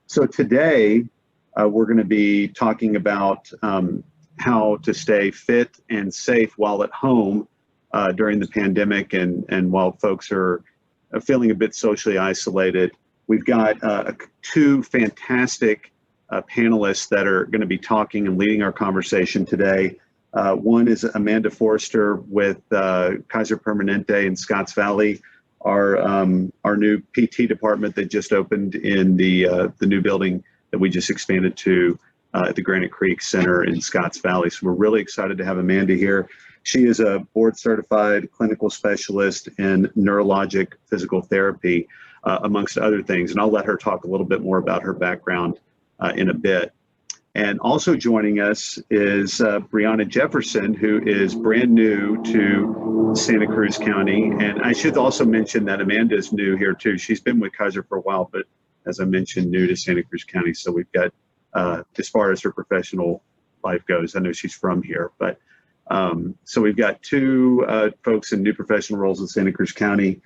So today we're going to be talking about how to stay fit and safe while at home during the pandemic and while folks are feeling a bit socially isolated. We've got two fantastic panelists that are going to be talking and leading our conversation today. One is Amanda Forster with Kaiser Permanente in Scotts Valley, our new PT department that just opened in the new building that we just expanded to at the Granite Creek Center in Scotts Valley. So we're really excited to have Amanda here. She is a board certified clinical specialist in neurologic physical therapy, amongst other things. And I'll let her talk a little bit more about her background in a bit. And also joining us is Brianna Jefferson, who is brand new to Santa Cruz County. And I should also mention that Amanda is new here too. She's been with Kaiser for a while, but as I mentioned, new to Santa Cruz County. So we've got, as far as her professional life goes, I know she's from here, but so we've got two folks in new professional roles in Santa Cruz County.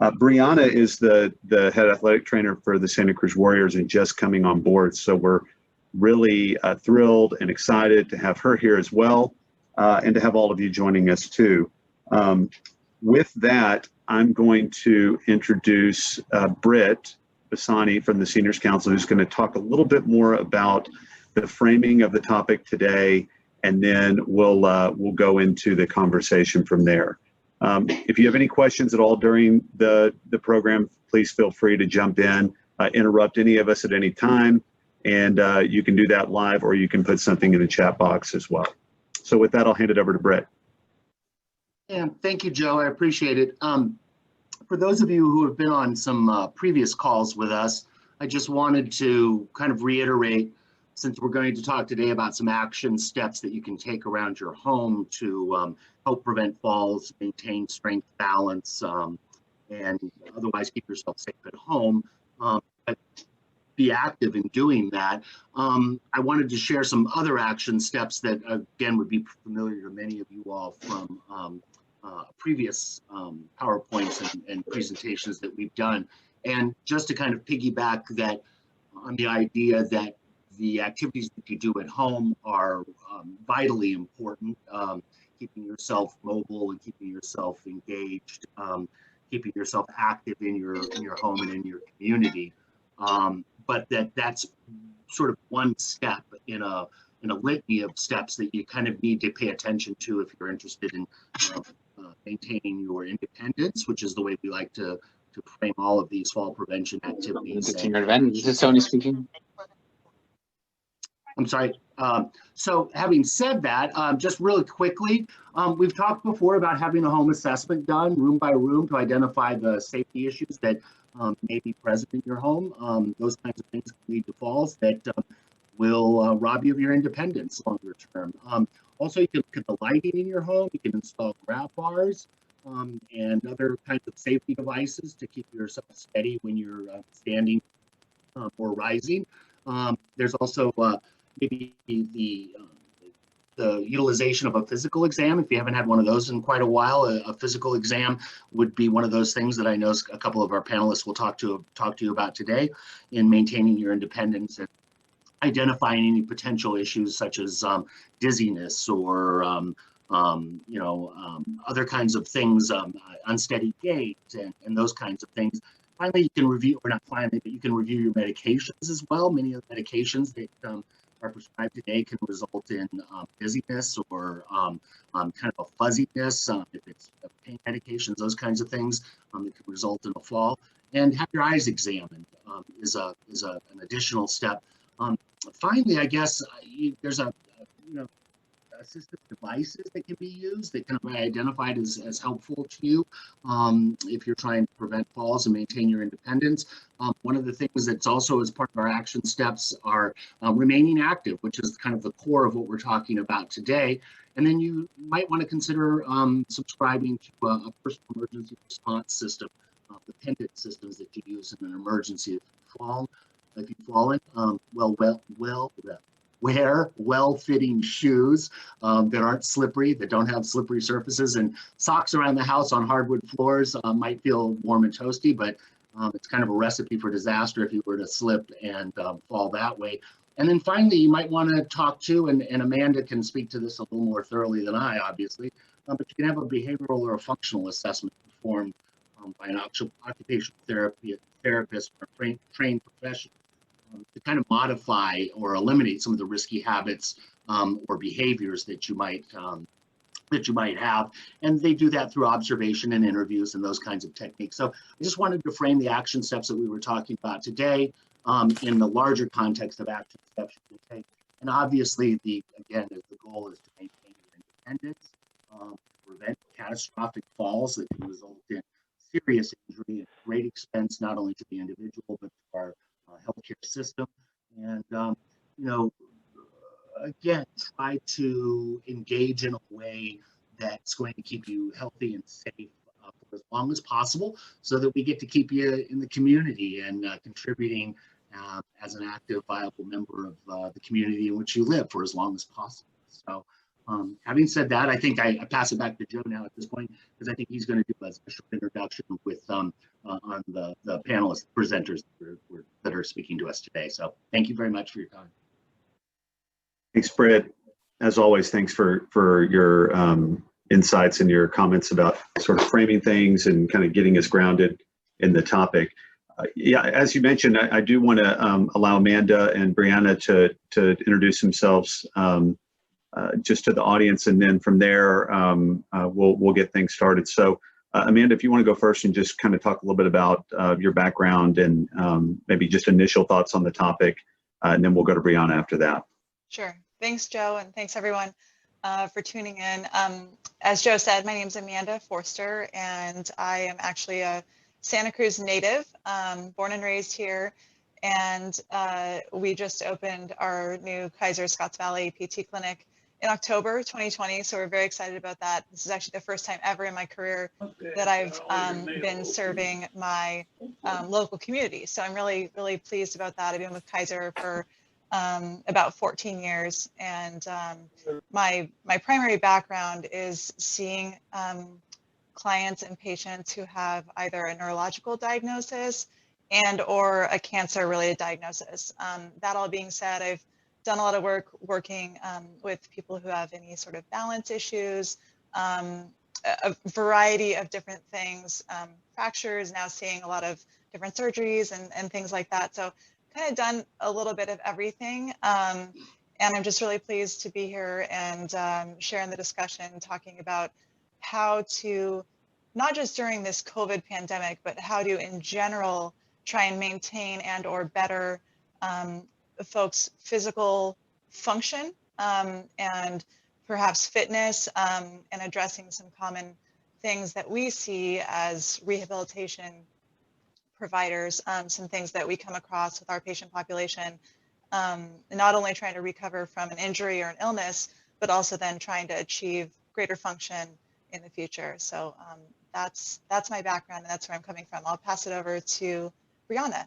Brianna is the head athletic trainer for the Santa Cruz Warriors and just coming on board. So we're really thrilled and excited to have her here as well, and to have all of you joining us too. With that, I'm going to introduce Britt Bassani from the Seniors Council, who's going to talk a little bit more about the framing of the topic today, and then we'll go into the conversation from there. If you have any questions at all during the program, please feel free to jump in, interrupt any of us at any time. And you can do that live, or you can put something in the chat box as well. So with that, I'll hand it over to Britt. Yeah, thank you, Joe. I appreciate it. For those of you who have been on some previous calls with us, I just wanted to kind of reiterate, since we're going to talk today about some action steps that you can take around your home to help prevent falls, maintain strength, balance, and otherwise keep yourself safe at home. But be active in doing that. I wanted to share some other action steps that, again, would be familiar to many of you all from previous PowerPoints and presentations that we've done. And just to kind of piggyback that on the idea that the activities that you do at home are vitally important, keeping yourself mobile and keeping yourself engaged, keeping yourself active in your home and in your community. But that's sort of one step in a litany of steps that you kind of need to pay attention to if you're interested in maintaining your independence, which is the way we like to frame all of these fall prevention activities. The senior event. This is Tony speaking. I'm sorry. So having said that, just really quickly, we've talked before about having a home assessment done room by room to identify the safety issues that may be present in your home. Those kinds of things can lead to falls that will rob you of your independence longer term. Also, you can look at the lighting in your home. You can install grab bars and other kinds of safety devices to keep yourself steady when you're standing or rising. There's also maybe the utilization of a physical exam. If you haven't had one of those in quite a while, a physical exam would be one of those things that I know a couple of our panelists will talk to you about today in maintaining your independence and identifying any potential issues such as dizziness or other kinds of things, unsteady gait and those kinds of things. Finally, you can review, or not finally, but you can review your medications as well. Many of the medications that are prescribed today can result in dizziness or kind of a fuzziness. If it's pain medications, those kinds of things, it can result in a fall. And have your eyes examined is an additional step. Finally, I guess there's assistive devices that can be used that can be identified as helpful to you if you're trying to prevent falls and maintain your independence. One of the things that's also as part of our action steps are remaining active, which is kind of the core of what we're talking about today. And then you might want to consider subscribing to a personal emergency response system, the pendant systems that you use in an emergency. If you've fallen, wear well-fitting shoes that aren't slippery, that don't have slippery surfaces, and socks around the house on hardwood floors might feel warm and toasty, but it's kind of a recipe for disaster if you were to slip and fall that way. And then finally, you might want to talk to, and Amanda can speak to this a little more thoroughly than I, obviously, but you can have a behavioral or a functional assessment performed by an occupational therapist or trained professional to kind of modify or eliminate some of the risky habits or behaviors that you might have. And they do that through observation and interviews and those kinds of techniques. So I just wanted to frame the action steps that we were talking about today in the larger context of action steps you can take. And obviously, the goal is to maintain your independence, prevent catastrophic falls that can result in serious injury and great expense, not only to the individual, but to our healthcare system. And, again, try to engage in a way that's going to keep you healthy and safe for as long as possible, so that we get to keep you in the community and contributing as an active, viable member of the community in which you live for as long as possible. So having said that, I think I pass it back to Joe now at this point, because I think he's going to do a special introduction with on the panelists, presenters that are speaking to us today. So thank you very much for your time. Thanks, Britt. As always, thanks for your insights and your comments about sort of framing things and kind of getting us grounded in the topic. Yeah, as you mentioned, I do want to allow Amanda and Brianna to introduce themselves just to the audience, and then from there we'll get things started. So Amanda, if you want to go first and just kind of talk a little bit about your background and maybe just initial thoughts on the topic, and then we'll go to Brianna after that. Sure. Thanks, Joe, and thanks everyone for tuning in. As Joe said, my name is Amanda Forster, and I am actually a Santa Cruz native, born and raised here. And we just opened our new Kaiser Scotts Valley PT clinic in October 2020. So we're very excited about that. This is actually the first time ever in my career that I've been serving my local community. So I'm really, really pleased about that. I've been with Kaiser for about 14 years. And my primary background is seeing clients and patients who have either a neurological diagnosis and or a cancer related diagnosis. That all being said, I've done a lot of work working with people who have any sort of balance issues, a variety of different things, fractures, now seeing a lot of different surgeries and things like that. So kind of done a little bit of everything. And I'm just really pleased to be here and sharing the discussion, talking about how to, not just during this COVID pandemic, but how to in general try and maintain and or better folks' physical function and perhaps fitness and addressing some common things that we see as rehabilitation providers, some things that we come across with our patient population, not only trying to recover from an injury or an illness, but also then trying to achieve greater function in the future. So that's my background, and that's where I'm coming from. I'll pass it over to Brianna.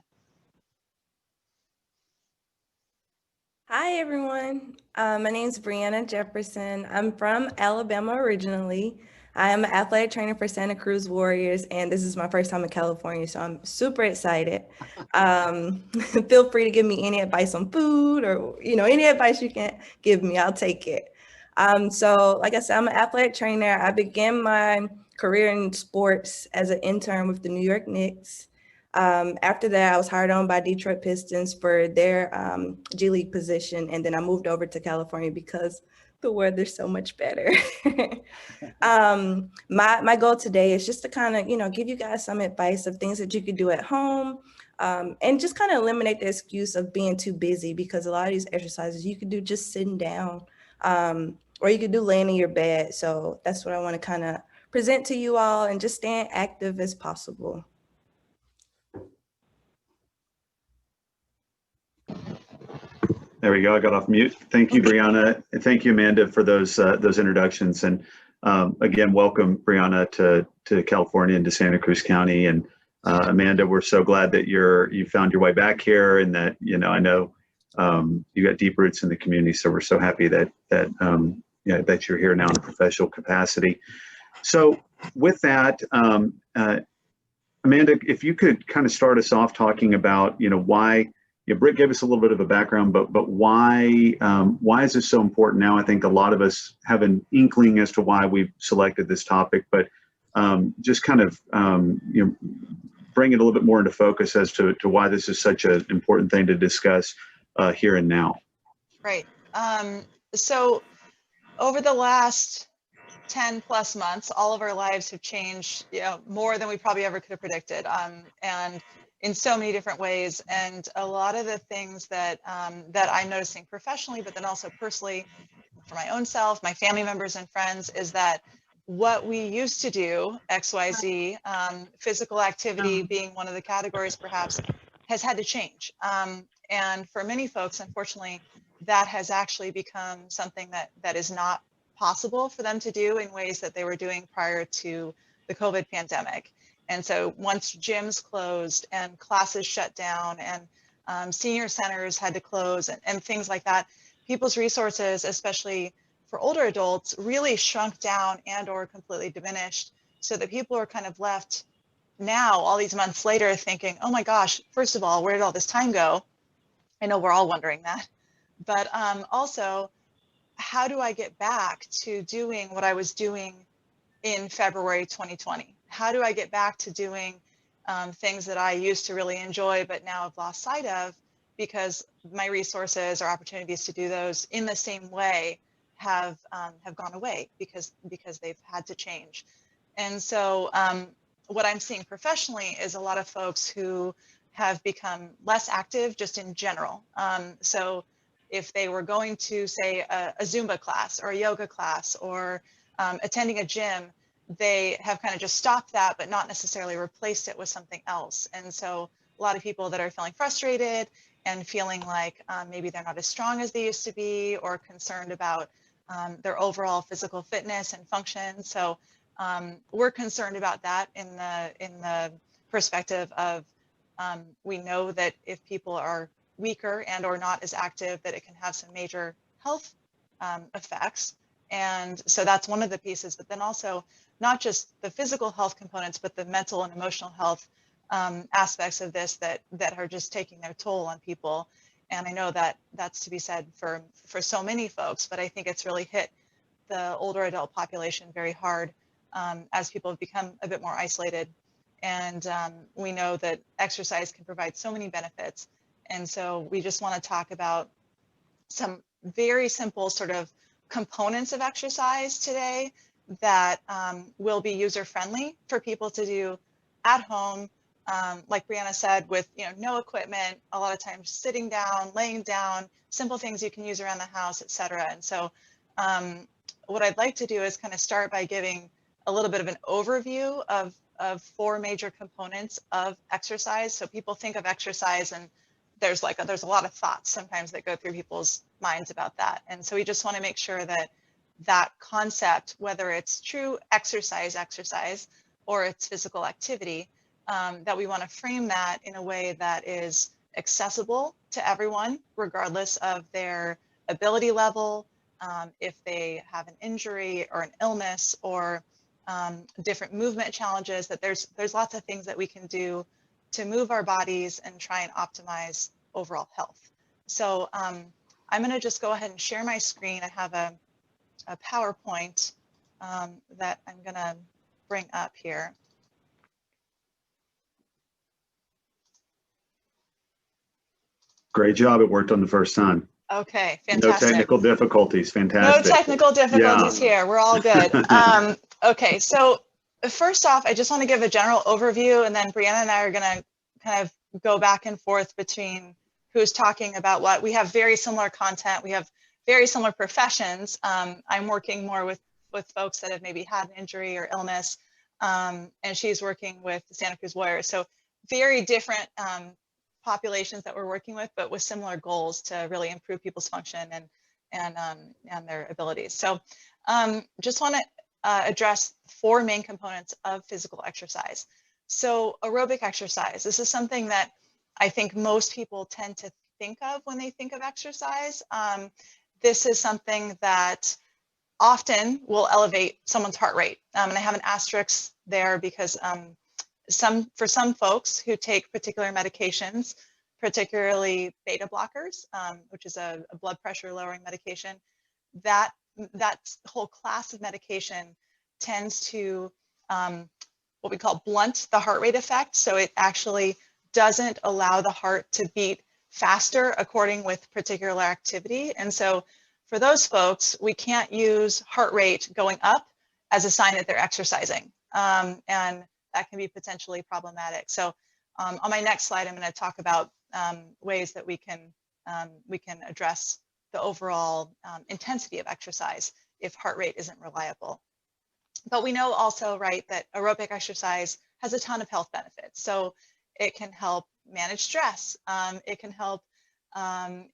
Hi, everyone. My name is Brianna Jefferson. I'm from Alabama originally. I am an athletic trainer for Santa Cruz Warriors, and this is my first time in California, so I'm super excited. Feel free to give me any advice on food or, any advice you can give me, I'll take it. So like I said, I'm an athletic trainer. I began my career in sports as an intern with the New York Knicks. After that, I was hired on by Detroit Pistons for their G League position. And then I moved over to California because the weather's so much better. My goal today is just to kind of, give you guys some advice of things that you could do at home and just kind of eliminate the excuse of being too busy, because a lot of these exercises you could do just sitting down or you could do laying in your bed. So that's what I want to kind of present to you all, and just staying active as possible. There we go. I got off mute. Thank you, Brianna. And thank you, Amanda, for those introductions. And again, welcome, Brianna, to California and to Santa Cruz County. And Amanda, we're so glad that you found your way back here, and that, I know you got deep roots in the community. So we're so happy that that you're here now in a professional capacity. So with that, Amanda, if you could kind of start us off talking about, why, Britt gave us a little bit of a background, but why is this so important now? I think a lot of us have an inkling as to why we've selected this topic, but just kind of, bring it a little bit more into focus as to why this is such an important thing to discuss here and now. Right. So over the last 10 plus months, all of our lives have changed, more than we probably ever could have predicted, and in so many different ways. And a lot of the things that I'm noticing professionally, but then also personally for my own self, my family members and friends, is that what we used to do, XYZ, physical activity being one of the categories perhaps, has had to change. And for many folks, unfortunately, that has actually become something that is not possible for them to do in ways that they were doing prior to the COVID pandemic. And so once gyms closed and classes shut down and senior centers had to close and things like that, people's resources, especially for older adults, really shrunk down and or completely diminished, so that people are kind of left now, all these months later, thinking, oh my gosh, first of all, where did all this time go? I know we're all wondering that. But also, how do I get back to doing what I was doing in February 2020? How do I get back to doing things that I used to really enjoy, but now have lost sight of because my resources or opportunities to do those in the same way have gone away because they've had to change. And so what I'm seeing professionally is a lot of folks who have become less active just in general. So if they were going to, say, a Zumba class or a yoga class or attending a gym, they have kind of just stopped that, but not necessarily replaced it with something else. And so a lot of people that are feeling frustrated and feeling like maybe they're not as strong as they used to be, or concerned about their overall physical fitness and function. So we're concerned about that in the perspective of we know that if people are weaker and or not as active, that it can have some major health effects. And so that's one of the pieces, but then also not just the physical health components, but the mental and emotional health aspects of this that are just taking their toll on people. And I know that that's to be said for so many folks, but I think it's really hit the older adult population very hard as people have become a bit more isolated. And we know that exercise can provide so many benefits. And so we just want to talk about some very simple sort of components of exercise today that will be user-friendly for people to do at home, like Brianna said, with no equipment, a lot of times sitting down, laying down, simple things you can use around the house, etc. And so what I'd like to do is kind of start by giving a little bit of an overview of 4 major components of exercise. So people think of exercise and there's a lot of thoughts sometimes that go through people's minds about that. And so we just want to make sure that that concept, whether it's true exercise or it's physical activity, that we want to frame that in a way that is accessible to everyone, regardless of their ability level, if they have an injury or an illness or different movement challenges, that there's lots of things that we can do to move our bodies and try and optimize overall health. So I'm going to just go ahead and share my screen. I have a PowerPoint that I'm going to bring up here. Great job. It worked on the first time. Okay, fantastic. No technical difficulties. Fantastic. No technical difficulties here. We're all good. Okay, so first off, I just want to give a general overview, and then Brianna and I are going to kind of go back and forth between who's talking about what. We have very similar content. We have very similar professions. I'm working more with folks that have maybe had an injury or illness, and she's working with the Santa Cruz Warriors. So very different populations that we're working with, but with similar goals to really improve people's function and their abilities. So just want to address 4 main components of physical exercise. So aerobic exercise, this is something that I think most people tend to think of when they think of exercise. This is something that often will elevate someone's heart rate. And I have an asterisk there because for some folks who take particular medications, particularly beta blockers, which is a blood pressure lowering medication, that whole class of medication tends to what we call blunt the heart rate effect. So it actually doesn't allow the heart to beat faster according with particular activity. And so for those folks, we can't use heart rate going up as a sign that they're exercising. And that can be potentially problematic. So on my next slide, I'm going to talk about ways that we can address the overall intensity of exercise if heart rate isn't reliable. But we know also, right, that aerobic exercise has a ton of health benefits. So it can help manage stress. It can help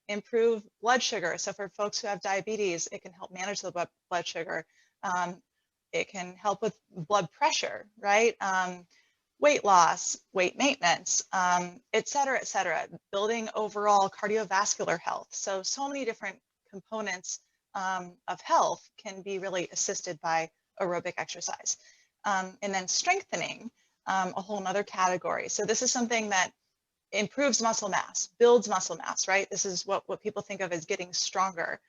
improve blood sugar. So for folks who have diabetes, it can help manage the blood sugar. It can help with blood pressure, right? Weight loss, weight maintenance, et cetera, building overall cardiovascular health. So many different components of health can be really assisted by aerobic exercise. And then strengthening, a whole nother category. So this is something that improves muscle mass, builds muscle mass, right? This is what people think of as getting stronger.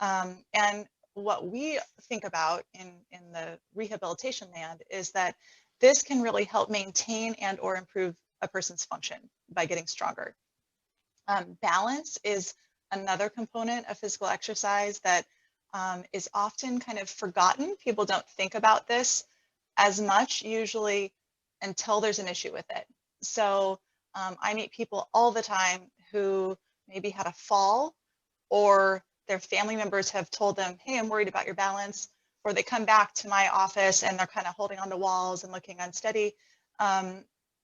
And what we think about in the rehabilitation land is that this can really help maintain and or improve a person's function by getting stronger. Balance is another component of physical exercise that is often kind of forgotten. People don't think about this as much usually until there's an issue with it. So I meet people all the time who maybe had a fall, or their family members have told them, hey, I'm worried about your balance, or they come back to my office and they're kind of holding onto walls and looking unsteady.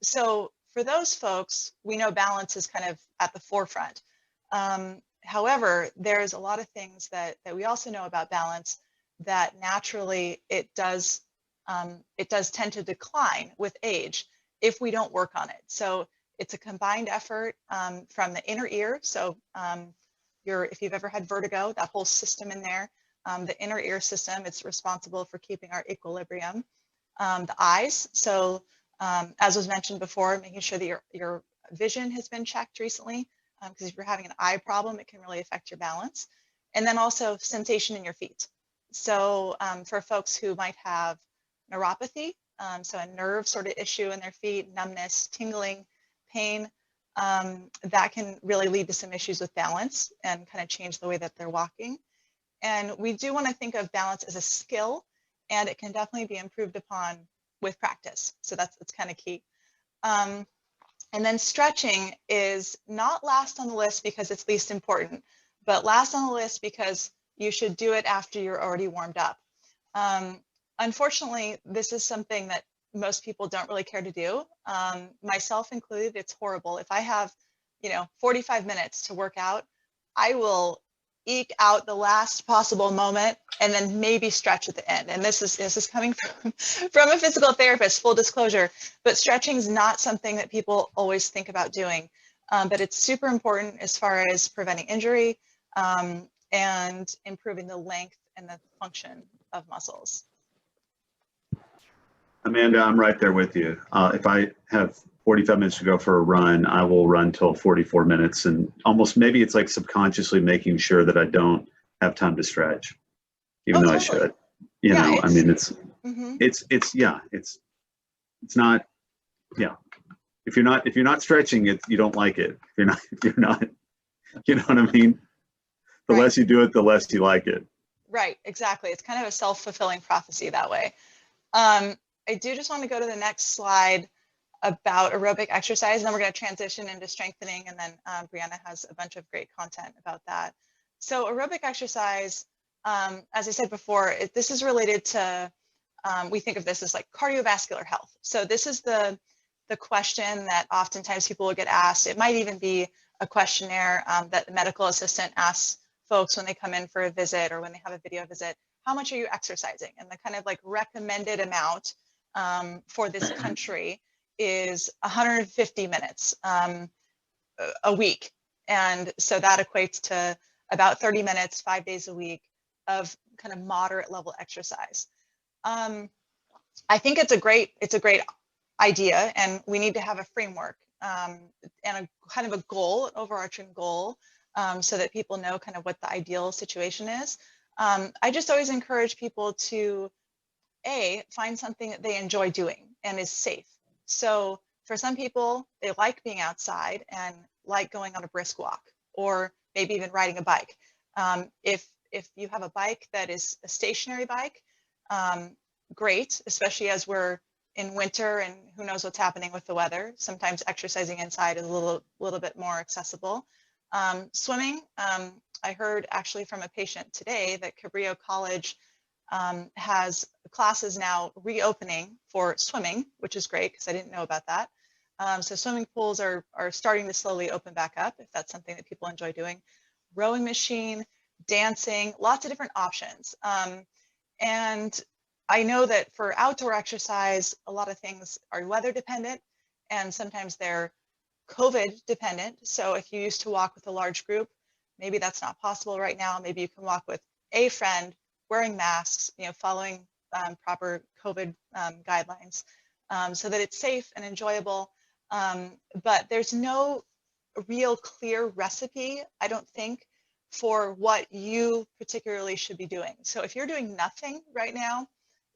So for those folks, we know balance is kind of at the forefront. However, there's a lot of things that we also know about balance that naturally it does tend to decline with age if we don't work on it. So it's a combined effort from the inner ear. So if you've ever had vertigo, that whole system in there, the inner ear system, it's responsible for keeping our equilibrium. The eyes, so as was mentioned before, making sure that your vision has been checked recently, because if you're having an eye problem, it can really affect your balance. And then also sensation in your feet. So for folks who might have neuropathy, so a nerve sort of issue in their feet, numbness, tingling, pain, that can really lead to some issues with balance and kind of change the way that they're walking. And we do want to think of balance as a skill, and it can definitely be improved upon with practice. So that's kind of key. And then stretching is not last on the list because it's least important, but last on the list because you should do it after you're already warmed up. Unfortunately, this is something that most people don't really care to do, myself included. It's horrible. If I have, 45 minutes to work out, I will eke out the last possible moment and then maybe stretch at the end. And this is coming from a physical therapist, full disclosure, but stretching is not something that people always think about doing, but it's super important as far as preventing injury and improving the length and the function of muscles. Amanda, I'm right there with you. If I have 45 minutes to go for a run, I will run till 44 minutes, and almost maybe it's like subconsciously making sure that I don't have time to stretch, even though totally. I should. I mean, it's not. Yeah, if you're not stretching it, you don't like it. If you're not, you know what I mean? The right. less you do it, the less you like it. Right, exactly. It's kind of a self-fulfilling prophecy that way. I do just want to go to the next slide about aerobic exercise, and then we're going to transition into strengthening, and then Brianna has a bunch of great content about that. So aerobic exercise, as I said before, this is related to, we think of this as like cardiovascular health. So this is the question that oftentimes people will get asked. It might even be a questionnaire that the medical assistant asks folks when they come in for a visit or when they have a video visit. How much are you exercising? And the kind of like recommended amount for this country is 150 minutes a week. And so that equates to about 30 minutes, 5 days a week of kind of moderate level exercise. I think it's a great idea, and we need to have a framework and a kind of a goal, an overarching goal, so that people know kind of what the ideal situation is. I just always encourage people to find something that they enjoy doing and is safe. So for some people, they like being outside and like going on a brisk walk, or maybe even riding a bike. If you have a bike that is a stationary bike, great, especially as we're in winter and who knows what's happening with the weather. Sometimes exercising inside is a little bit more accessible. Swimming, I heard actually from a patient today that Cabrillo College has classes now reopening for swimming, which is great because I didn't know about that. So swimming pools are starting to slowly open back up if that's something that people enjoy doing. Rowing machine, dancing, lots of different options. And I know that for outdoor exercise, a lot of things are weather dependent and sometimes they're COVID dependent. So if you used to walk with a large group, maybe that's not possible right now. Maybe you can walk with a friend wearing masks, following proper COVID guidelines so that it's safe and enjoyable. But there's no real clear recipe, I don't think, for what you particularly should be doing. So if you're doing nothing right now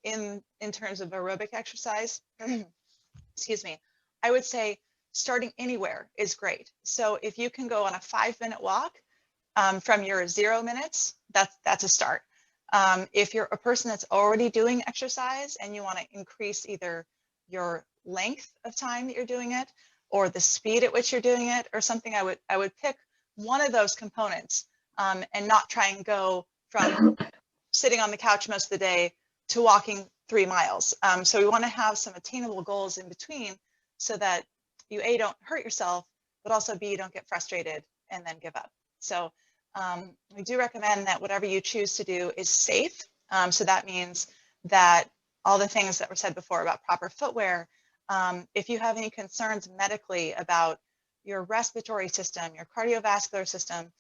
in terms of aerobic exercise, excuse me, I would say starting anywhere is great. So if you can go on a 5-minute walk from your 0 minutes, that's a start. If you're a person that's already doing exercise and you want to increase either your length of time that you're doing it or the speed at which you're doing it or something, I would pick one of those components and not try and go from sitting on the couch most of the day to walking 3 miles. So we want to have some attainable goals in between so that you A, don't hurt yourself, but also B, don't get frustrated and then give up. So we do recommend that whatever you choose to do is safe. So that means that all the things that were said before about proper footwear, if you have any concerns medically about your respiratory system, your cardiovascular system,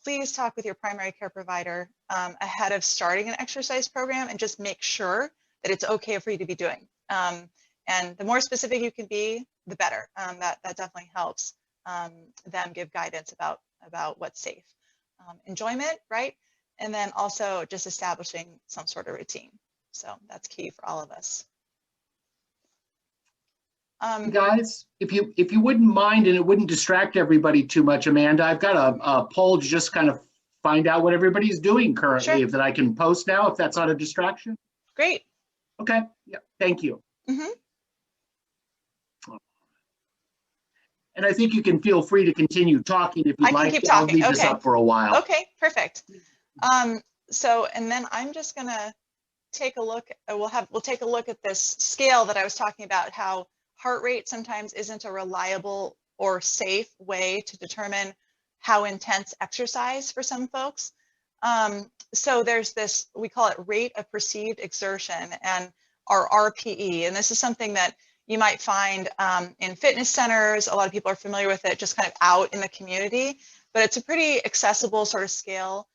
please talk with your primary care provider ahead of starting an exercise program and just make sure that it's okay for you to be doing. And the more specific you can be, the better. That definitely helps them give guidance about what's safe. Enjoyment, right? And then also just establishing some sort of routine. So that's key for all of us. Guys, if you wouldn't mind and it wouldn't distract everybody too much, Amanda, I've got a poll to just kind of find out what everybody's doing currently, Sure. that I can post now, if that's not a distraction. Great. Okay, yeah, thank you. Mm-hmm. And I think you can feel free to continue talking if you'd I can like. keep I'll talking. leave this Okay. up for a while. Okay, perfect. So, and then I'm just gonna take a look, we'll take a look at this scale that I was talking about, how heart rate sometimes isn't a reliable or safe way to determine how intense exercise for some folks. So there's this, we call it rate of perceived exertion, and our RPE, and this is something that you might find in fitness centers. A lot of people are familiar with it just kind of out in the community, but it's a pretty accessible sort of scale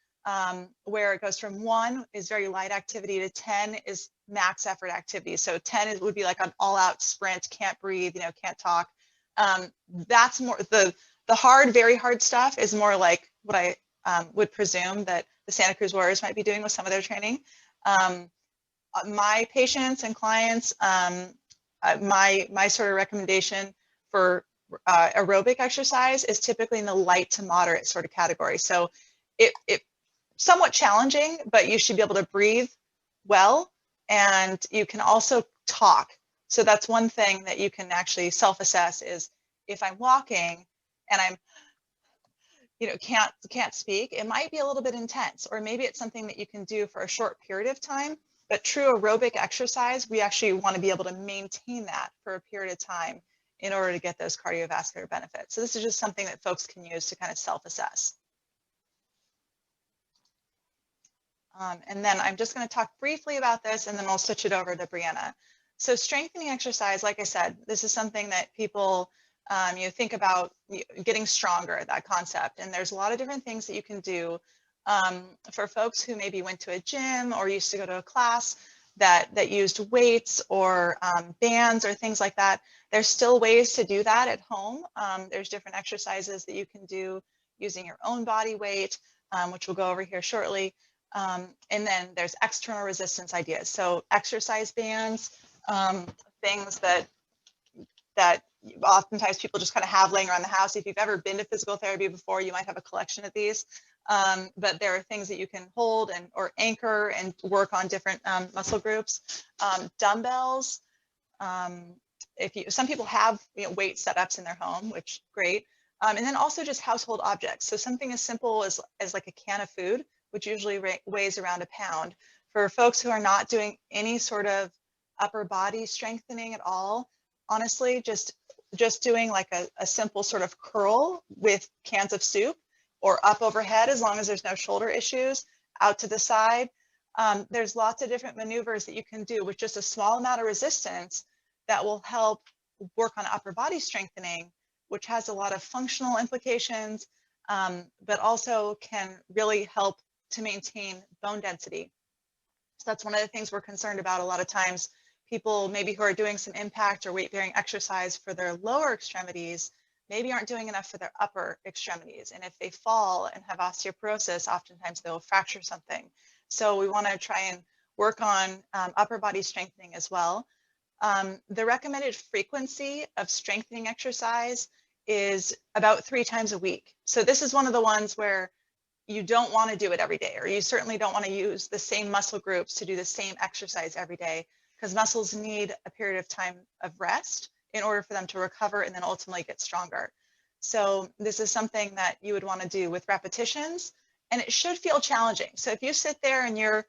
where it goes from 1 is very light activity to 10 is max effort activity. So 10 would be like an all-out sprint, can't breathe, can't talk. That's more the hard, very hard stuff is more like what I would presume that the Santa Cruz Warriors might be doing with some of their training. My patients and clients, my sort of recommendation for aerobic exercise is typically in the light to moderate sort of category. So it somewhat challenging, but you should be able to breathe well, and you can also talk. So that's one thing that you can actually self-assess is if I'm walking and I'm, can't speak, it might be a little bit intense, or maybe it's something that you can do for a short period of time. But true aerobic exercise, we actually want to be able to maintain that for a period of time in order to get those cardiovascular benefits. So this is just something that folks can use to kind of self-assess. And then I'm just going to talk briefly about this, and then I'll switch it over to Brianna. So strengthening exercise, like I said, this is something that people Think about getting stronger, that concept. And there's a lot of different things that you can do. For folks who maybe went to a gym or used to go to a class that used weights or bands or things like that, there's still ways to do that at home. There's different exercises that you can do using your own body weight, which we'll go over here shortly. And then there's external resistance ideas. So exercise bands, things that oftentimes people just kind of have laying around the house. If you've ever been to physical therapy before, you might have a collection of these. But there are things that you can hold or anchor and work on different muscle groups. Dumbbells. Some people have weight setups in their home, which great. And then also just household objects. So something as simple as like a can of food, which usually weighs around 1 pound. For folks who are not doing any sort of upper body strengthening at all, honestly, just doing like a simple sort of curl with cans of soup or up overhead, as long as there's no shoulder issues, out to the side. There's lots of different maneuvers that you can do with just a small amount of resistance that will help work on upper body strengthening, which has a lot of functional implications, but also can really help to maintain bone density. So that's one of the things we're concerned about a lot of times. People maybe who are doing some impact or weight-bearing exercise for their lower extremities maybe aren't doing enough for their upper extremities. And if they fall and have osteoporosis, oftentimes they'll fracture something. So we want to try and work on upper body strengthening as well. The recommended frequency of strengthening exercise is about 3 times a week. So this is one of the ones where you don't want to do it every day, or you certainly don't want to use the same muscle groups to do the same exercise every day, because muscles need a period of time of rest in order for them to recover and then ultimately get stronger. So this is something that you would want to do with repetitions, and it should feel challenging. So if you sit there and you're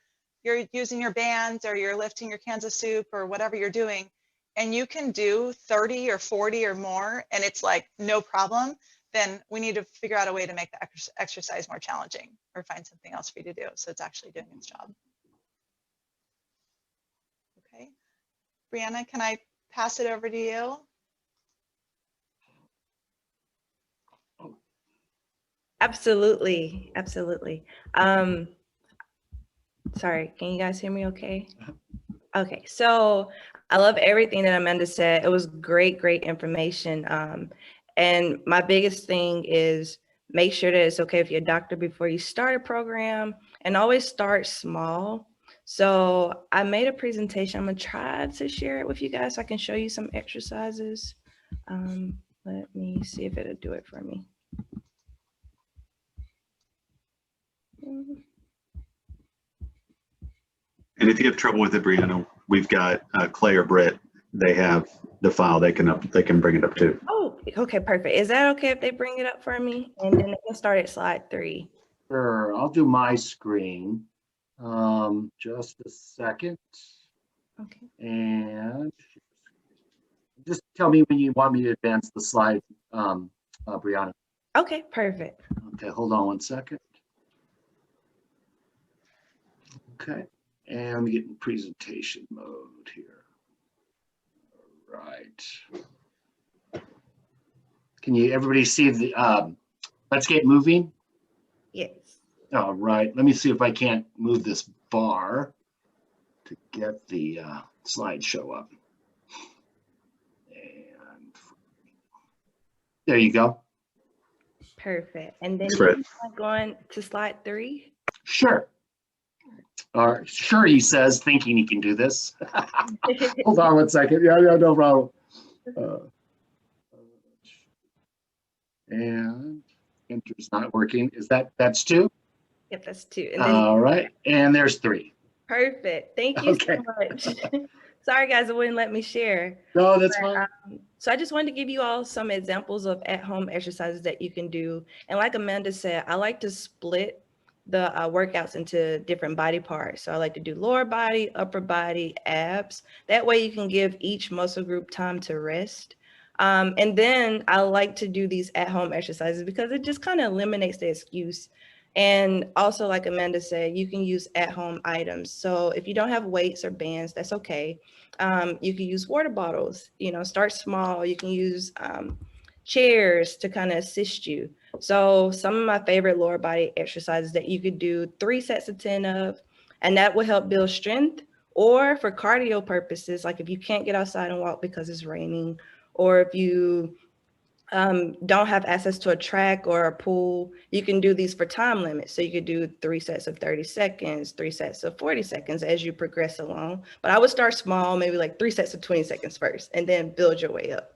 using your bands or you're lifting your cans of soup or whatever you're doing, and you can do 30 or 40 or more, and it's like no problem, then we need to figure out a way to make the exercise more challenging or find something else for you to do so it's actually doing its job. Okay, Brianna, can I pass it over to you? Absolutely, absolutely. Sorry, can you guys hear me okay? Okay, so I love everything that Amanda said. It was great information. And my biggest thing is make sure that it's okay with your doctor before you start a program, and always start small. So I made a presentation. I'm gonna try to share it with you guys so I can show you some exercises. Let me see if it'll do it for me. And if you have trouble with it, Brianna, we've got Clay or Britt. They have the file. They can bring it up too. Oh, okay, perfect. Is that okay if they bring it up for me? And then they can start at slide 3. Sure, I'll do my screen. Just a second. Okay. And just tell me when you want me to advance the slide, Brianna. Okay, perfect. Okay, hold on 1 second. Okay, and let me get in presentation mode here. All right. Can everybody see the, let's get moving? Yes. All right, let me see if I can't move this bar to get the slideshow up. And there you go. Perfect. And then going to slide 3. Sure. Sure, he says, thinking he can do this. Hold on 1 second. Yeah, no problem. And enter's not working. That's 2? Yep, that's 2. And then, all right, and there's 3. Perfect. Thank you so much. Sorry, guys, it wouldn't let me share. No, that's fine. So I just wanted to give you all some examples of at-home exercises that you can do. And like Amanda said, I like to split the workouts into different body parts. So I like to do lower body, upper body, abs. That way you can give each muscle group time to rest. And then I like to do these at-home exercises because it just kind of eliminates the excuse. And also, like Amanda said, you can use at-home items. So if you don't have weights or bands, that's okay. You can use water bottles, start small. You can use chairs to kind of assist you. So some of my favorite lower body exercises that you could do 3 sets of 10 of, and that will help build strength. Or for cardio purposes, like if you can't get outside and walk because it's raining, or if you don't have access to a track or a pool, you can do these for time limits. So you could do 3 sets of 30 seconds, 3 sets of 40 seconds as you progress along. But I would start small, maybe like 3 sets of 20 seconds first, and then build your way up.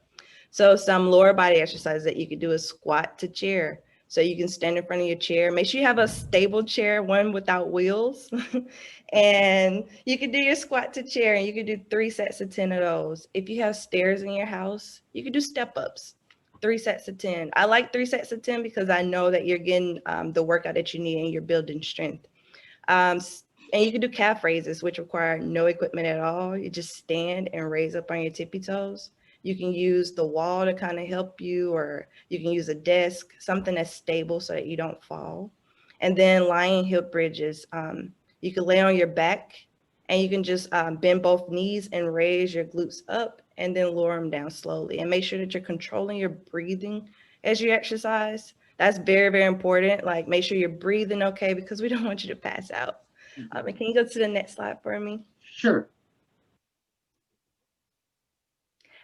So some lower body exercises that you could do is squat to chair. So you can stand in front of your chair. Make sure you have a stable chair, one without wheels. And you can do your squat to chair, and you can do 3 sets of 10 of those. If you have stairs in your house, you can do step ups, 3 sets of 10. I like 3 sets of 10 because I know that you're getting the workout that you need and you're building strength. And you can do calf raises, which require no equipment at all. You just stand and raise up on your tippy toes. You can use the wall to kind of help you, or you can use a desk, something that's stable so that you don't fall. And then lying hip bridges. You can lay on your back, and you can just bend both knees and raise your glutes up, and then lower them down slowly. And make sure that you're controlling your breathing as you exercise. That's very, very important. Like, make sure you're breathing okay, because we don't want you to pass out. And can you go to the next slide for me? Sure.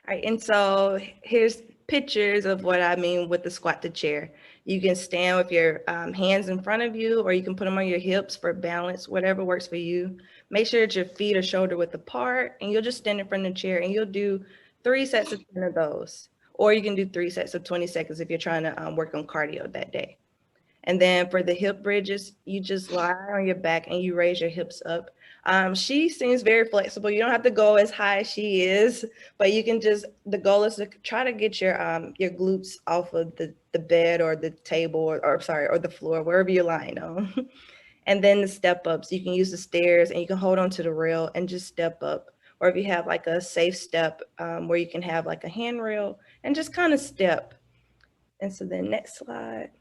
All right, and so here's pictures of what I mean with the squat to chair. You can stand with your hands in front of you, or you can put them on your hips for balance, whatever works for you. Make sure that your feet are shoulder width apart, and you'll just stand in front of the chair, and you'll do 3 sets of 10 of those. Or you can do 3 sets of 20 seconds if you're trying to work on cardio that day. And then for the hip bridges, you just lie on your back and you raise your hips up. She seems very flexible. You don't have to go as high as she is, but you can just, the goal is to try to get your glutes off of the bed or the table or the floor, wherever you're lying on. And then the step ups, you can use the stairs and you can hold on to the rail and just step up. Or if you have like a safe step where you can have like a handrail and just kind of step. And so then next slide.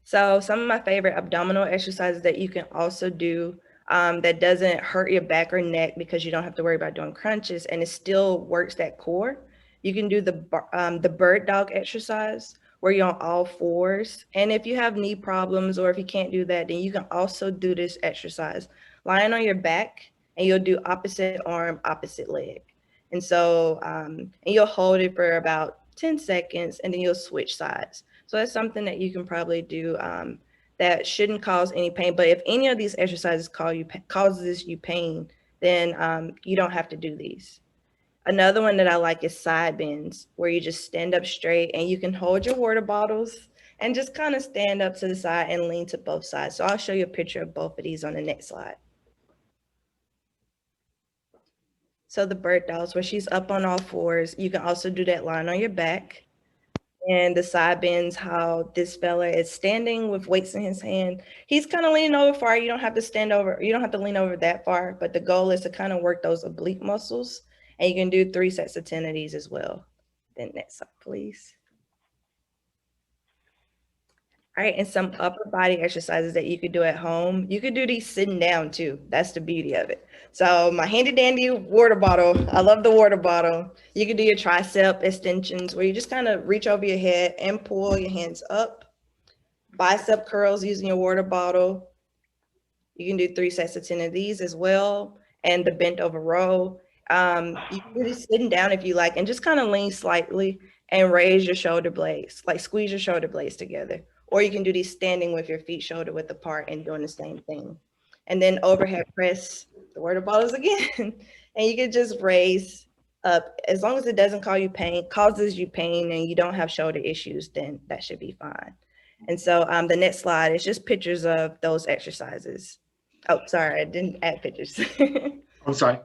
So some of my favorite abdominal exercises that you can also do that doesn't hurt your back or neck, because you don't have to worry about doing crunches and it still works that core. You can do the bird dog exercise where you're on all fours. And if you have knee problems or if you can't do that, then you can also do this exercise lying on your back, and you'll do opposite arm, opposite leg. And so, and you'll hold it for about 10 seconds and then you'll switch sides. So that's something that you can probably do that shouldn't cause any pain. But if any of these exercises causes you pain, then you don't have to do these. Another one that I like is side bends, where you just stand up straight and you can hold your water bottles and just kind of stand up to the side and lean to both sides. So I'll show you a picture of both of these on the next slide. So the bird dogs, where she's up on all fours, you can also do that lying on your back. And the side bends, how this fella is standing with weights in his hand. He's kind of leaning over far. You don't have to stand over, you don't have to lean over that far, but the goal is to kind of work those oblique muscles. And you can do 3 sets of 10 of these as well. Then next slide, please. All right, and some upper body exercises that you could do at home. You could do these sitting down too. That's the beauty of it. So my handy dandy water bottle. I love the water bottle. You can do your tricep extensions where you just kind of reach over your head and pull your hands up. Bicep curls using your water bottle. You can do 3 sets of 10 of these as well. And the bent over row. You can do this sitting down if you like, and just kind of lean slightly and raise your shoulder blades, like squeeze your shoulder blades together. Or you can do these standing with your feet shoulder width apart and doing the same thing. And then overhead press, the water bottles again. And you can just raise up. As long as it doesn't causes you pain and you don't have shoulder issues, then that should be fine. And so the next slide is just pictures of those exercises. Oh, sorry, I didn't add pictures. I'm sorry.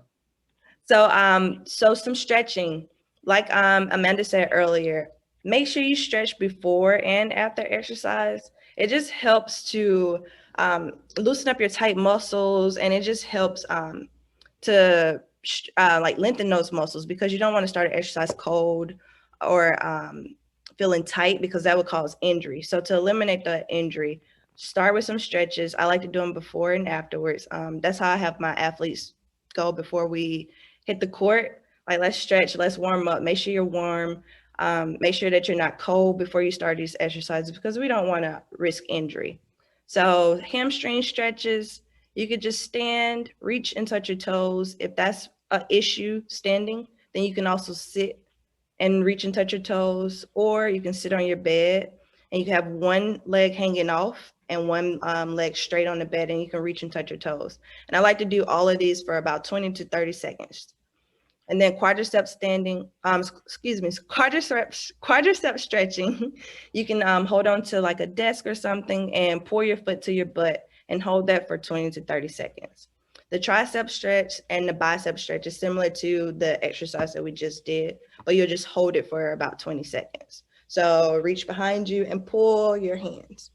So some stretching, like Amanda said earlier, make sure you stretch before and after exercise. It just helps to loosen up your tight muscles, and it just helps to like lengthen those muscles, because you don't want to start an exercise cold or feeling tight, because that would cause injury. So to eliminate the injury, start with some stretches. I like to do them before and afterwards. That's how I have my athletes go before we hit the court. Like, let's stretch, let's warm up. Make sure you're warm. Make sure that you're not cold before you start these exercises because we don't want to risk injury. So hamstring stretches, you could just stand, reach and touch your toes. If that's an issue standing, then you can also sit and reach and touch your toes, or you can sit on your bed and you can have one leg hanging off and one leg straight on the bed, and you can reach and touch your toes. And I like to do all of these for about 20 to 30 seconds. And then quadricep stretching, you can hold on to like a desk or something and pull your foot to your butt and hold that for 20 to 30 seconds. The tricep stretch and the bicep stretch is similar to the exercise that we just did, but you'll just hold it for about 20 seconds. So reach behind you and pull your hands.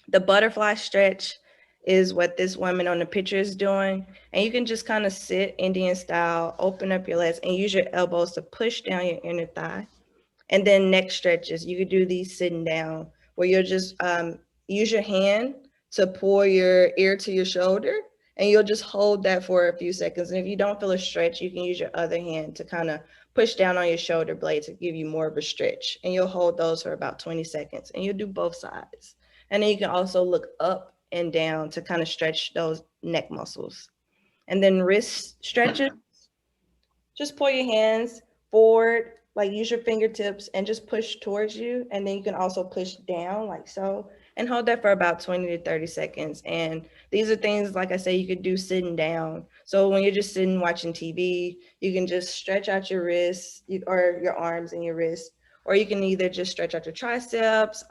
The butterfly stretch is what this woman on the picture is doing. And you can just kind of sit Indian style, open up your legs and use your elbows to push down your inner thigh. And then neck stretches, you could do these sitting down where you'll just use your hand to pull your ear to your shoulder, and you'll just hold that for a few seconds. And if you don't feel a stretch, you can use your other hand to kind of push down on your shoulder blade to give you more of a stretch. And you'll hold those for about 20 seconds and you'll do both sides. And then you can also look up and down to kind of stretch those neck muscles. And then wrist stretches, just pull your hands forward, like use your fingertips and just push towards you. And then you can also push down like so and hold that for about 20 to 30 seconds. And these are things, like I say, you could do sitting down. So when you're just sitting watching TV, you can just stretch out your wrists or your arms and your wrists, or you can either just stretch out your triceps,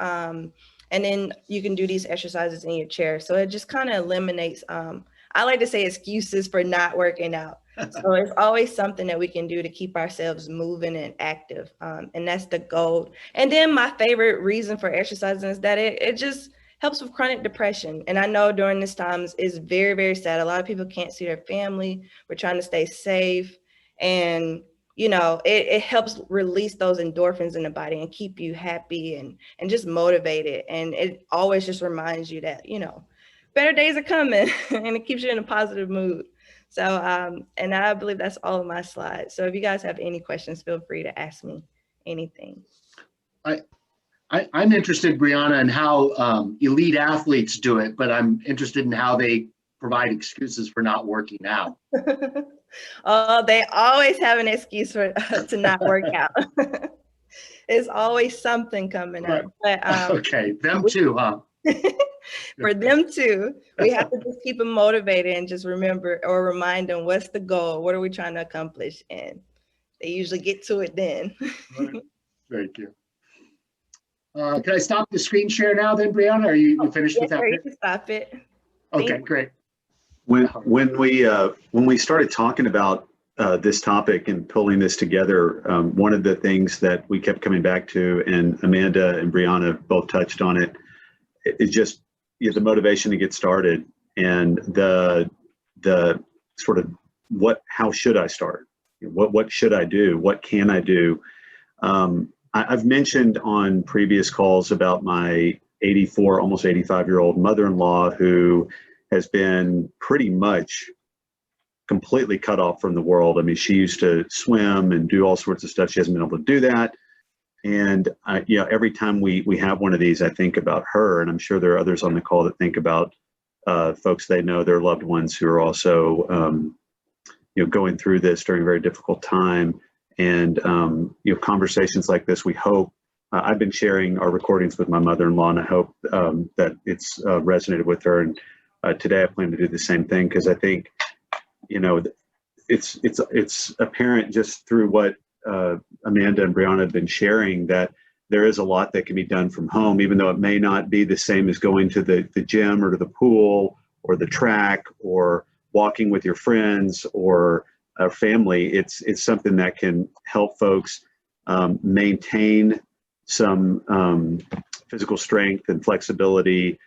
and then you can do these exercises in your chair. So it just kind of eliminates, I like to say, excuses for not working out. So it's always something that we can do to keep ourselves moving and active. And that's the goal. And then my favorite reason for exercising is that it just helps with chronic depression. And I know during this time is very, very sad. A lot of people can't see their family. We're trying to stay safe. And you know, it helps release those endorphins in the body and keep you happy and just motivated. And it always just reminds you that, you know, better days are coming and it keeps you in a positive mood. So, and I believe that's all of my slides. So if you guys have any questions, feel free to ask me anything. I'm interested, Brianna, in how elite athletes do it, but I'm interested in how they provide excuses for not working out. Oh, they always have an excuse for to not work out. There's always something coming up. But, okay, them too, huh? For them too, we have to just keep them motivated and just remember or remind them what's the goal, what are we trying to accomplish, and they usually get to it then. Right. Thank you. Can I stop the screen share now then, Brianna? Are you finished with that? You can stop it. Okay, great. When we started talking about this topic and pulling this together, one of the things that we kept coming back to, and Amanda and Brianna both touched on it, is just the motivation to get started and the sort of how should I start? What should I do? What can I do? I've mentioned on previous calls about my 84, almost 85-year-old mother-in-law who has been pretty much completely cut off from the world. I mean, she used to swim and do all sorts of stuff. She hasn't been able to do that. And every time we have one of these, I think about her, and I'm sure there are others on the call that think about folks they know, their loved ones who are also going through this during a very difficult time. And conversations like this, we hope. I've been sharing our recordings with my mother-in-law, and I hope that it's resonated with her. And today I plan to do the same thing, because I think, it's apparent just through what Amanda and Brianna have been sharing that there is a lot that can be done from home, even though it may not be the same as going to the gym or to the pool or the track or walking with your friends or family. It's something that can help folks maintain some physical strength and flexibility,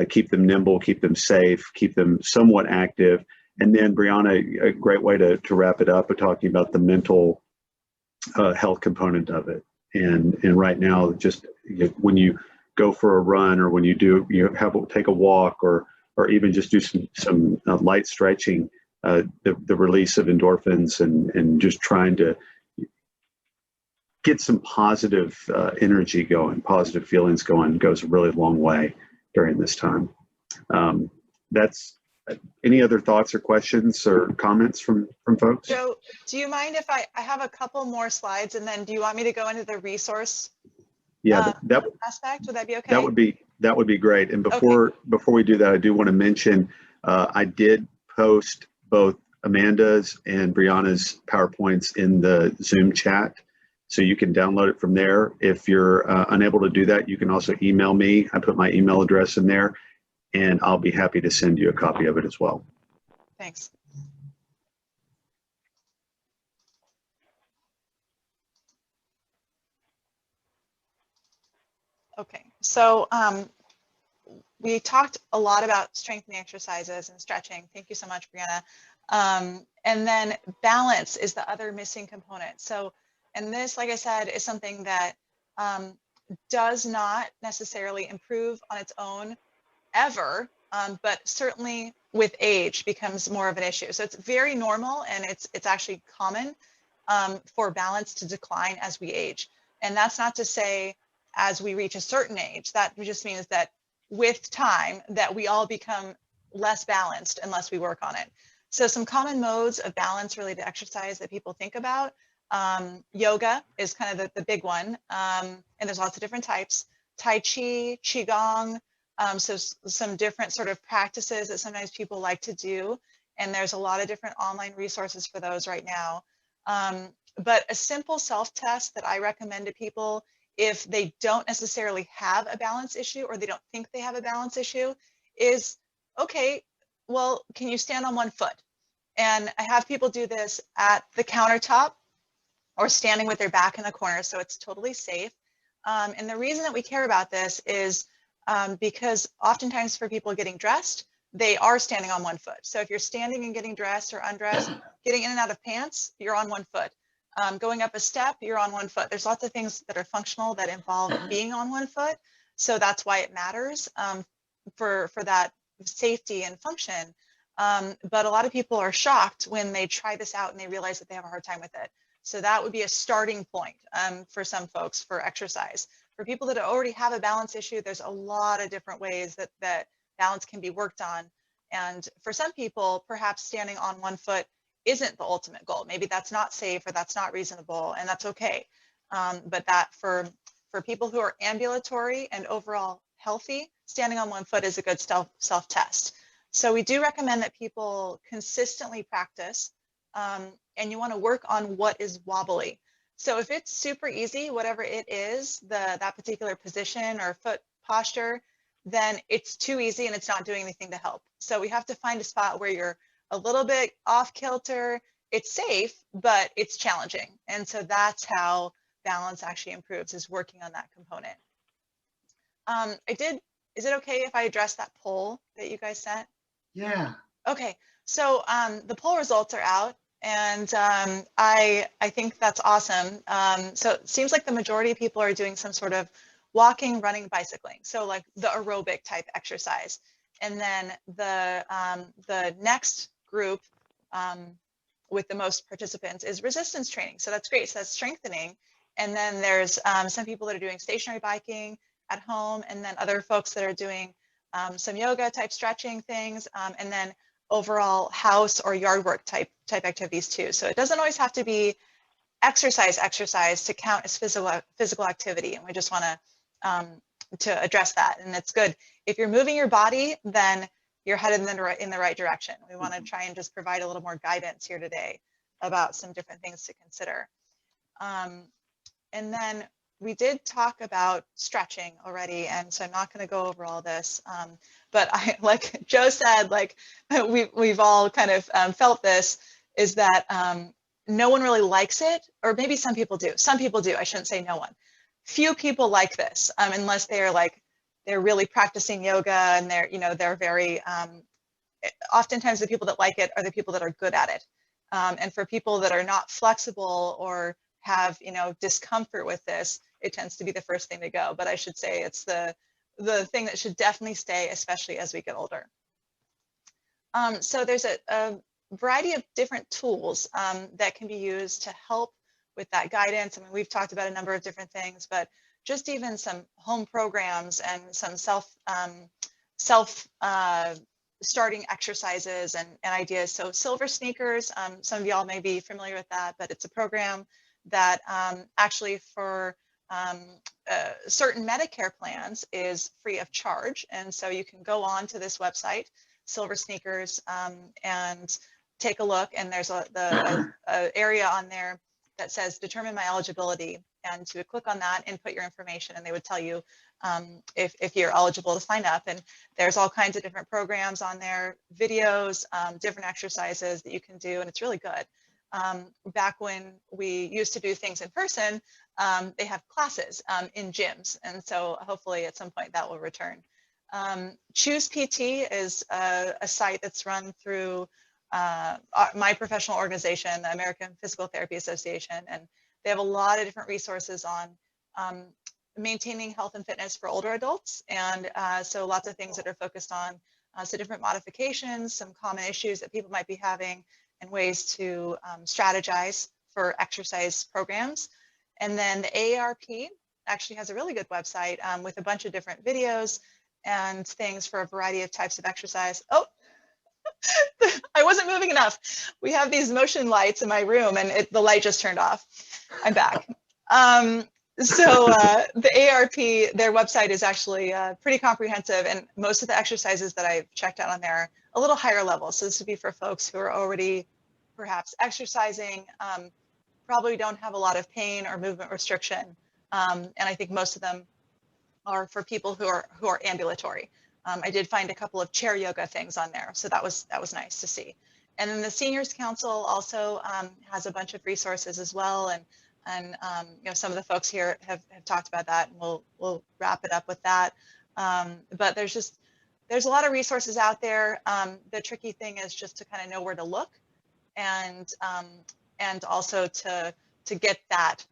keep them nimble, keep them safe, keep them somewhat active. And then Brianna, a great way to wrap it up by talking about the mental health component of it. And right now, just when you go for a run, or when you take a walk, or even just do some light stretching, the release of endorphins and just trying to get some positive energy going, positive feelings going goes a really long way during this time. That's any other thoughts or questions or comments from folks? Joe, do you mind if I have a couple more slides, and then do you want me to go into the resource that aspect? Would that be okay? That would be great. And before we do that, I do want to mention I did post both Amanda's and Brianna's PowerPoints in the Zoom chat, so you can download it from there. If you're unable to do that, you can also email me. I put my email address in there, and I'll be happy to send you a copy of it as well. Thanks. Okay, so we talked a lot about strengthening exercises and stretching. Thank you so much, Brianna. And then balance is the other missing component. So, and this, like I said, is something that does not necessarily improve on its own ever, but certainly with age becomes more of an issue. So it's very normal, and it's actually common for balance to decline as we age. And that's not to say as we reach a certain age. That just means that with time that we all become less balanced unless we work on it. So some common modes of balance related exercise that people think about, yoga is kind of the big one, and there's lots of different types. Tai Chi, Qigong, so some different sort of practices that sometimes people like to do, and there's a lot of different online resources for those right now. But a simple self-test that I recommend to people if they don't necessarily have a balance issue or they don't think they have a balance issue is, okay, well, can you stand on one foot? And I have people do this at the countertop or standing with their back in the corner, so it's totally safe. And the reason that we care about this is because oftentimes for people getting dressed, they are standing on one foot. So if you're standing and getting dressed or undressed, getting in and out of pants, you're on one foot. Going up a step, you're on one foot. There's lots of things that are functional that involve being on one foot. So that's why it matters for that safety and function. But a lot of people are shocked when they try this out and they realize that they have a hard time with it. So that would be a starting point for some folks for exercise. For people that already have a balance issue, there's a lot of different ways that balance can be worked on. And for some people, perhaps standing on one foot isn't the ultimate goal. Maybe that's not safe or that's not reasonable, and that's okay. But that for people who are ambulatory and overall healthy, standing on one foot is a good self-test. So we do recommend that people consistently practice, and you want to work on what is wobbly. So if it's super easy, whatever it is, that particular position or foot posture, then it's too easy and it's not doing anything to help. So we have to find a spot where you're a little bit off kilter. It's safe, but it's challenging. And so that's how balance actually improves, is working on that component. Is it okay if I address that poll that you guys sent? Yeah. Okay, so the poll results are out, and I think that's awesome. So it seems like the majority of people are doing some sort of walking, running, bicycling. So like the aerobic type exercise. And then the next group with the most participants is resistance training. So that's great. So that's strengthening. And then there's some people that are doing stationary biking at home, and then other folks that are doing some yoga type stretching things, and then overall house or yard work type activities too. So it doesn't always have to be exercise to count as physical activity. And we just want to address that. And it's good. If you're moving your body, then you're headed in the right direction. We want to try and just provide a little more guidance here today about some different things to consider. And then we did talk about stretching already, and so I'm not going to go over all this. But like Joe said, like we've all kind of felt this, is that no one really likes it, or maybe some people do. Some people do. I shouldn't say no one. Few people like this, unless they're really practicing yoga and they're very. Oftentimes, the people that like it are the people that are good at it. And for people that are not flexible or have discomfort with this, it tends to be the first thing to go. But I should say it's the thing that should definitely stay, especially as we get older. So there's a variety of different tools that can be used to help with that guidance. I mean, we've talked about a number of different things, but just even some home programs and some starting exercises and ideas. So Silver Sneakers, some of y'all may be familiar with that, but it's a program that actually for certain Medicare plans is free of charge. And so you can go on to this website, Silver Sneakers, and take a look. And there's a area on there that says determine my eligibility. And to click on that, input your information, and they would tell you if you're eligible to sign up. And there's all kinds of different programs on there, videos, different exercises that you can do, and it's really good. Back when we used to do things in person, they have classes in gyms, and so hopefully at some point that will return. Choose PT is a site that's run through my professional organization, the American Physical Therapy Association, and they have a lot of different resources on maintaining health and fitness for older adults, and so lots of things that are focused on so different modifications, some common issues that people might be having, and ways to strategize for exercise programs. And then the AARP actually has a really good website with a bunch of different videos and things for a variety of types of exercise. Oh, I wasn't moving enough. We have these motion lights in my room, and the light just turned off. I'm back. So the AARP, their website is actually pretty comprehensive, and most of the exercises that I've checked out on there are a little higher level. So this would be for folks who are already perhaps exercising, probably don't have a lot of pain or movement restriction, and I think most of them are for people who are ambulatory. I did find a couple of chair yoga things on there, so that was nice to see. And then the Seniors Council also has a bunch of resources as well, and you know, some of the folks here have talked about that, and we'll wrap it up with that. But there's a lot of resources out there. The tricky thing is just to kind of know where to look, and also to get that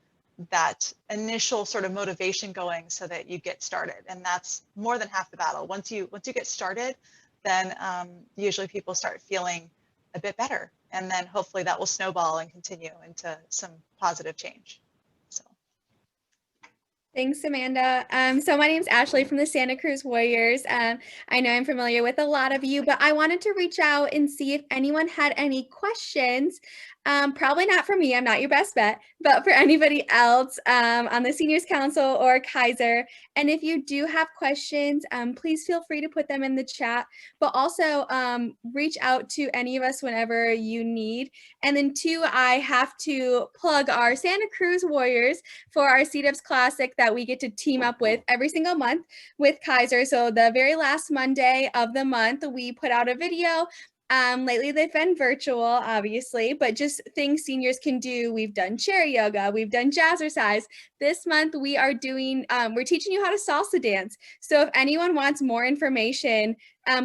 initial sort of motivation going so that you get started. And that's more than half the battle. Once you get started, then usually people start feeling a bit better, and then hopefully that will snowball and continue into some positive change. So. Thanks, Amanda. So my name is Ashley from the Santa Cruz Warriors. I know I'm familiar with a lot of you, but I wanted to reach out and see if anyone had any questions. Probably not for me, I'm not your best bet, but for anybody else on the Seniors Council or Kaiser. And if you do have questions, please feel free to put them in the chat, but also reach out to any of us whenever you need. And then two, I have to plug our Santa Cruz Warriors for our C-Dubs Classic that we get to team up with every single month with Kaiser. So the very last Monday of the month, we put out a video. Lately they've been virtual, obviously, but just things seniors can do. We've done chair yoga, we've done jazzercise. This month we are doing, we're teaching you how to salsa dance. So if anyone wants more information,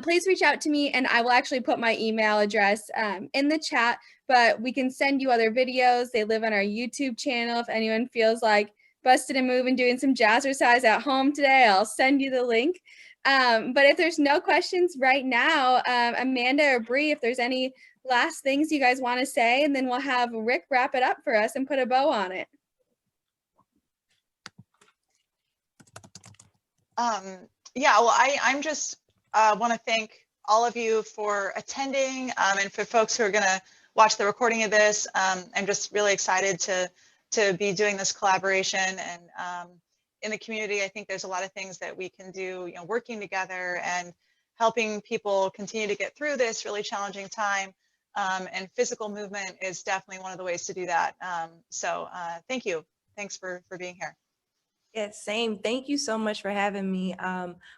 please reach out to me, and I will actually put my email address in the chat, but we can send you other videos. They live on our YouTube channel. If anyone feels like busted a move and doing some jazzercise at home today, I'll send you the link. But if there's no questions right now, Amanda or Bree, if there's any last things you guys want to say, and then we'll have Rick wrap it up for us and put a bow on it. Yeah, well, I'm just want to thank all of you for attending, and for folks who are going to watch the recording of this. I'm just really excited to be doing this collaboration, and in the community, I think there's a lot of things that we can do, you know, working together and helping people continue to get through this really challenging time. And physical movement is definitely one of the ways to do that. So thank you. Thanks for being here. Yeah, same. Thank you so much for having me.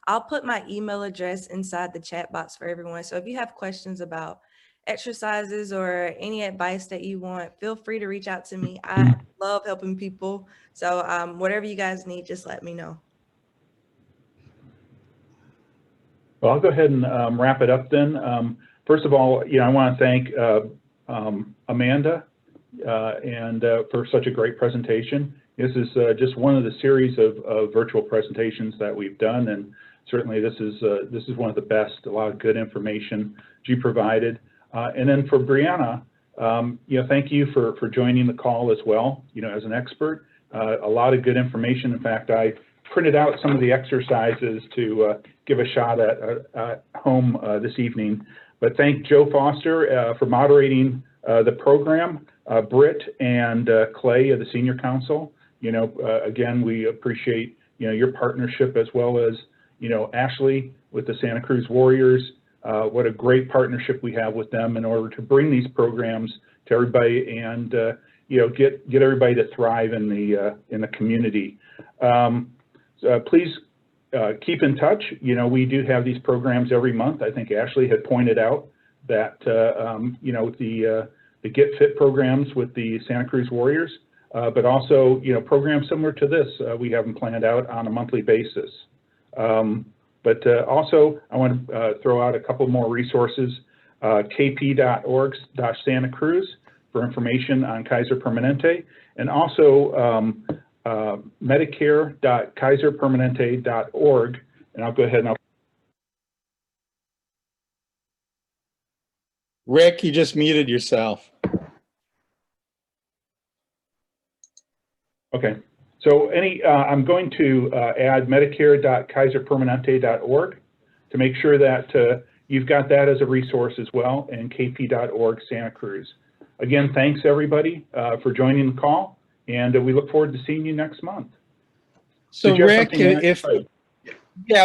I'll put my email address inside the chat box for everyone. So if you have questions about exercises or any advice that you want, feel free to reach out to me. I love helping people. So whatever you guys need, just let me know. Well, I'll go ahead and wrap it up then. First of all, I want to thank Amanda and for such a great presentation. This is just one of the series of virtual presentations that we've done, and certainly this is one of the best. A lot of good information she provided. And then for Brianna, thank you for joining the call as well, as an expert. A lot of good information. In fact, I printed out some of the exercises to give a shot at home this evening. But thank Joe Forster for moderating the program, Britt and Clay of the Senior Council. Again, we appreciate, your partnership, as well as, Ashley with the Santa Cruz Warriors. What a great partnership we have with them in order to bring these programs to everybody and, get everybody to thrive in the community. Please keep in touch. We do have these programs every month. I think Ashley had pointed out that, the Get Fit programs with the Santa Cruz Warriors, but also, programs similar to this, we have them planned out on a monthly basis. But also, I want to throw out a couple more resources, kp.org/Santa Cruz for information on Kaiser Permanente, and also medicare.kaiserpermanente.org. And I'll go ahead and Rick, you just muted yourself. Okay. So I'm going to add medicare.kaiserpermanente.org to make sure that you've got that as a resource as well, and kp.org Santa Cruz. Again, thanks everybody for joining the call, and we look forward to seeing you next month. So Rick,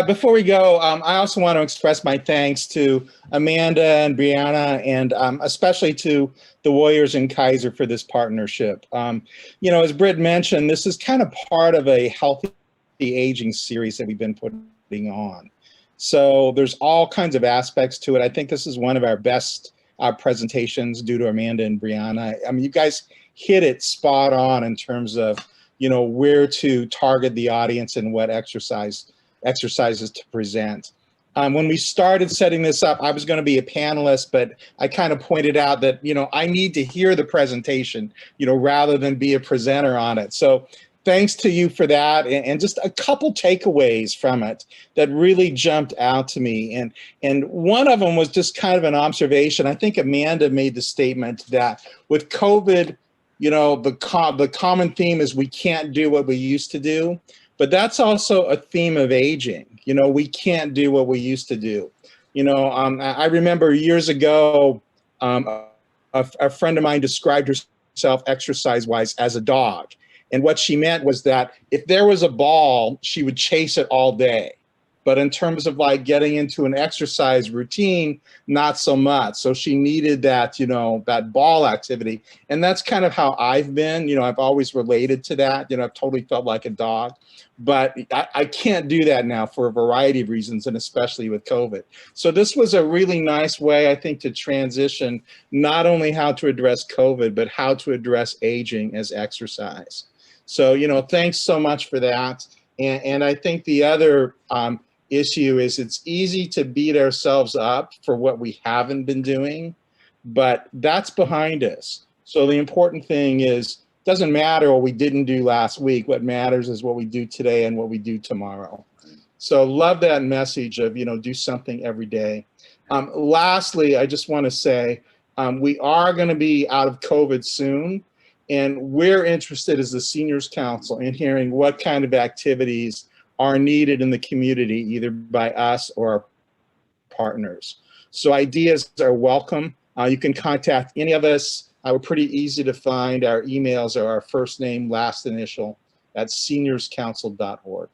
before we go, I also want to express my thanks to Amanda and Brianna, and especially to the Warriors and Kaiser for this partnership. As Britt mentioned, this is kind of part of a healthy aging series that we've been putting on. So there's all kinds of aspects to it. I think this is one of our best presentations due to Amanda and Brianna. I mean, you guys hit it spot on in terms of, where to target the audience and what exercises to present. When we started setting this up, I was going to be a panelist, but I kind of pointed out that, I need to hear the presentation, rather than be a presenter on it. So thanks to you for that, and just a couple takeaways from it that really jumped out to me. And one of them was just kind of an observation. I think Amanda made the statement that with COVID, the common theme is we can't do what we used to do. But that's also a theme of aging. We can't do what we used to do. I remember years ago, a friend of mine described herself exercise-wise as a dog. And what she meant was that if there was a ball, she would chase it all day. But in terms of like getting into an exercise routine, not so much. So she needed that, that ball activity. And that's kind of how I've been. I've always related to that. I've totally felt like a dog. But I can't do that now for a variety of reasons, and especially with COVID. So this was a really nice way, I think, to transition not only how to address COVID, but how to address aging as exercise. So, thanks so much for that. And I think the other issue is it's easy to beat ourselves up for what we haven't been doing, but that's behind us. So the important thing is, doesn't matter what we didn't do last week. What matters is what we do today and what we do tomorrow. So love that message of, do something every day. Lastly, I just want to say, we are going to be out of COVID soon, and we're interested as the Seniors Council in hearing what kind of activities are needed in the community, either by us or our partners. So ideas are welcome. You can contact any of us. We're pretty easy to find. Our emails are our first name, last initial at seniorscouncil.org.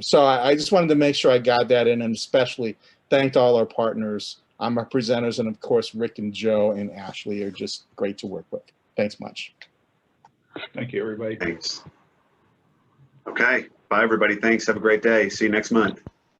So I just wanted to make sure I got that in, and especially thanked all our partners, our presenters, and of course, Rick and Joe and Ashley are just great to work with. Thanks much. Thank you, everybody. Thanks. Okay. Bye, everybody. Thanks. Have a great day. See you next month.